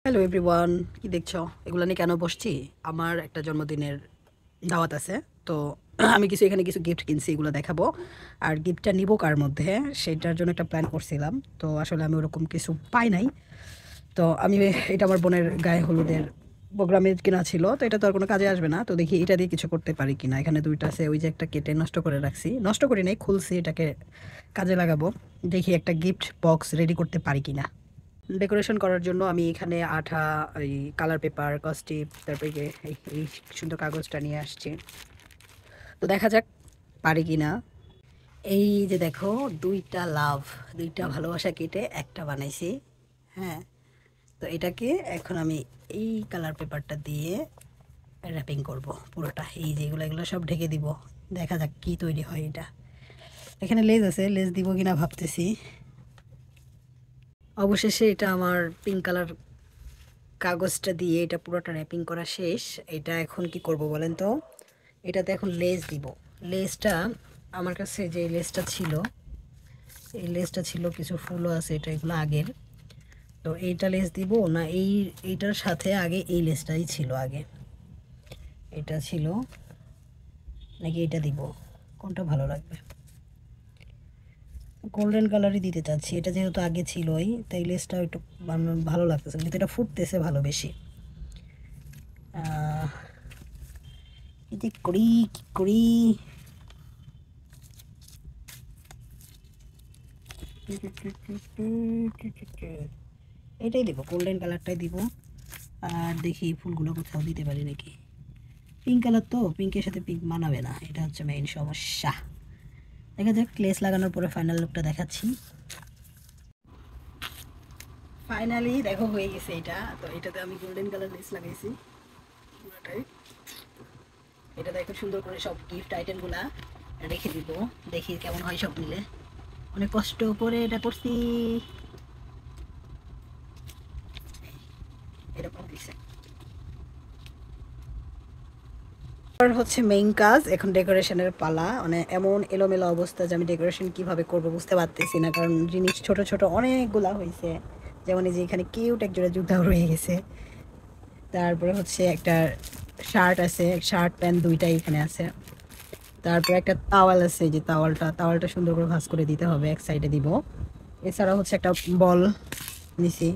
Hello everyone, কি দেখছো? এগুলো নিয়ে কেন বসছি? আমার একটা জন্মদিনের দাওয়াত আছে। তো আমি এখানে কিছু গিফট কিনছি, এগুলো দেখাবো। আর গিফটটা নিব কার মধ্যে, সেটার জন্য একটা প্ল্যান করছিলাম। তো আসলে আমি ওরকম কিছু পাই নাই। তো আমি এটা আমার বোনের গায়ে হলুদের প্রোগ্রামে কিনা ছিল, তো এটা তো আর কোনো কাজে আসবে না। তো দেখি এটা দিয়ে কিছু করতে পারি কিনা। এখানে দুইটা আছে, ওই যে একটা কেটে নষ্ট করে রাখছি, নষ্ট করি নাই, খুলছি, এটাকে কাজে লাগাবো। দেখি একটা গিফট বক্স রেডি করতে পারি কিনা। ডেকোরেশন করার জন্য আমি এখানে আঠা, এই কালার পেপার, কস্টিপ, তারপরে যে এই সুন্দর কাগজটা নিয়ে আসছি। তো দেখা যাক পারি কি না। এই যে দেখো, দুইটা লাভ, দুইটা ভালোবাসা কেটে একটা বানাইছি। হ্যাঁ, তো এটাকে এখন আমি এই কালার পেপারটা দিয়ে র্যাপিং করব পুরোটা। এই যে এগুলো এগুলো সব ঢেকে দিব। দেখা যাক কি তৈরি হয় এটা। এখানে লেজ আছে, লেজ দিব কিনা ভাবতেছি। অবশেষে এটা আমার পিঙ্ক কালার কাগজটা দিয়ে এটা পুরোটা র্যাপিং করা শেষ। এটা এখন কি করব বলেন তো? এটাতে এখন লেজ দিব। লেজটা আমার কাছে যে লেজটা ছিল, এই লেজটা ছিল, কিছু ফুলও আছে, এটা এগুলো আগের। তো এইটা লেজ দিব না, এইটার সাথে আগে এই লেজটাই ছিল আগে, এটা ছিল, নাকি এটা দিব? কোনটা ভালো লাগবে? গোল্ডেন কালারই দিতে চাচ্ছি, এটা যেহেতু আগে ছিলই, তাই লেজটা একটু ভালো লাগতেছে, কিন্তু এটা ফুটতেছে ভালো বেশি। কি করি, কি করি? এটাই দিব, গোল্ডেন কালারটাই দিব। আর দেখি ফুলগুলো কোথাও দিতে পারি নাকি। পিঙ্ক কালার তো, পিঙ্কের সাথে পিঙ্ক মানাবে না, এটা হচ্ছে মেইন সমস্যা। দেখা যাক, লেস লাগানোর পরে ফাইনাল লুকটা দেখাচ্ছি। ফাইনালি দেখো হয়ে গেছে এটা। তো এটাতে আমি গোল্ডেন কালার লেস লাগাইছি পুরোটাই। এটা দেখো সুন্দর করে সব গিফট আইটেমগুলা রেখে দিব, দেখি কেমন হয় সব মিলে। অনেক কষ্ট করে এটা করছি, এরকম দিছে। আর হচ্ছে মেইন কাজ, এখন ডেকোরেশনের পালা। মানে এমন এলোমেলো অবস্থা যে আমি ডেকোরেশন কিভাবে করব বুঝতে পারতেছি না, কারণ জিনিস ছোট ছোট অনেকগুলা হয়েছে। যেমন এই যে এখানে কিউট এক জোড়া জুতাও রয়ে গেছে। তারপরে হচ্ছে একটা শার্ট আছে, শার্ট প্যান্ট দুইটাই এখানে আছে। তারপরে একটা তাওয়াল আছে, যে তাওয়ালটা সুন্দর করে ভাঁজ করে দিতে হবে, এক সাইডে দিব। এছাড়া হচ্ছে একটা বল নিছি,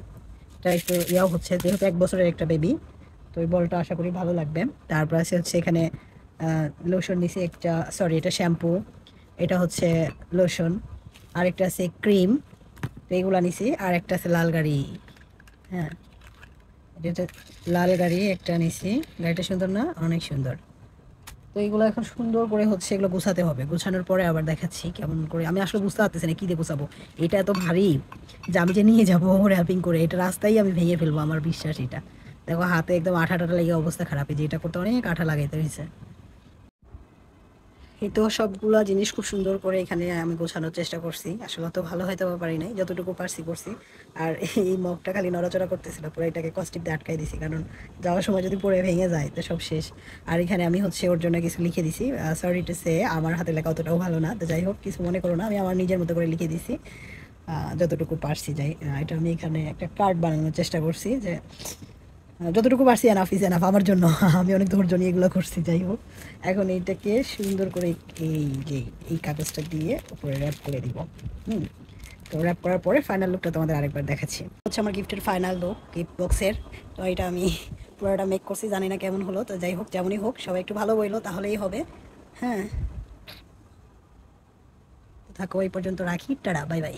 এটা একটু ইয়াও হচ্ছে, যেহেতু 1 বছরের একটা বেবি, তো ওই বলটা আশা করি ভালো লাগবে। তারপর আছে হচ্ছে এখানে লোশন নিছি একটা, সরি এটা শ্যাম্পু, এটা হচ্ছে লোশন, আরেকটা আছে ক্রিম। তো এইগুলা নিছি। আর একটা আছে লাল গাড়ি। হ্যাঁ, এটা লাল গাড়ি একটা নিছি। গাড়িটা সুন্দর না? অনেক সুন্দর। তো এগুলো এখন সুন্দর করে হচ্ছে এগুলো গোছাতে হবে, গোছানোর পরে আবার দেখাচ্ছি কেমন করে। আমি আসলে বুঝতে পারতেছি না কী দিয়ে গোছাবো। এটা এত ভারী যে আমি যে নিয়ে যাবো র্যাপিং করে, এটা রাস্তায় আমি ভেঙে ফেলবো, আমার বিশ্বাস এটা। দেখো হাতে একদম আঠা টাটা লেগে অবস্থা খারাপ, এই যে এটা করতে অনেক আঠা লাগাইতে হয়েছে। এই তো সবগুলা জিনিস খুব সুন্দর করে এখানে আমি গোছানোর চেষ্টা করছি। আসলে তো ভালো হয়তো পারি নাই, যতটুকু পারছি করছি। আর এই মগটা খালি নড়াচড়া করতেছিল, পুরো এটাকে কস্টিপ দিয়ে আটকাই দিছি, কারণ যাওয়ার সময় যদি পরে ভেঙে যায় তো সব শেষ। আর এখানে আমি হচ্ছে ওর জন্য কিছু লিখে দিছি। সরি টু সে, আমার হাতে লেখা অতটাও ভালো না, তো যাই হোক কিছু মনে করো না, আমি আমার নিজের মতো করে লিখে দিছি যতটুকু পারছি। যাই, এটা আমি এখানে একটা কার্ড বানানোর চেষ্টা করছি, যে যতটুকু পারছি এনাফ ইজ এনাফ আমার জন্য। আমি অনেক ধৈর্য নিয়ে এগুলো করছি। যাই হোক, এখন এইটাকে সুন্দর করে এই যে এই কাগজটা দিয়ে উপরে র্যাপ করে দিব। হুম, তো র্যাপ করার পরে ফাইনাল লুকটা তোমাদের আরেকবার দেখাচ্ছি। হচ্ছে আমার গিফটের ফাইনাল লুক, গিফট বক্সের। তো এটা আমি পুরোটা মেক করছি, জানি না কেমন হলো। তো যাই হোক, যেমনই হোক সবাই একটু ভালো বললো তাহলেই হবে। হ্যাঁ, থাকো এই পর্যন্ত, রাখি, টাটা, বাই বাই।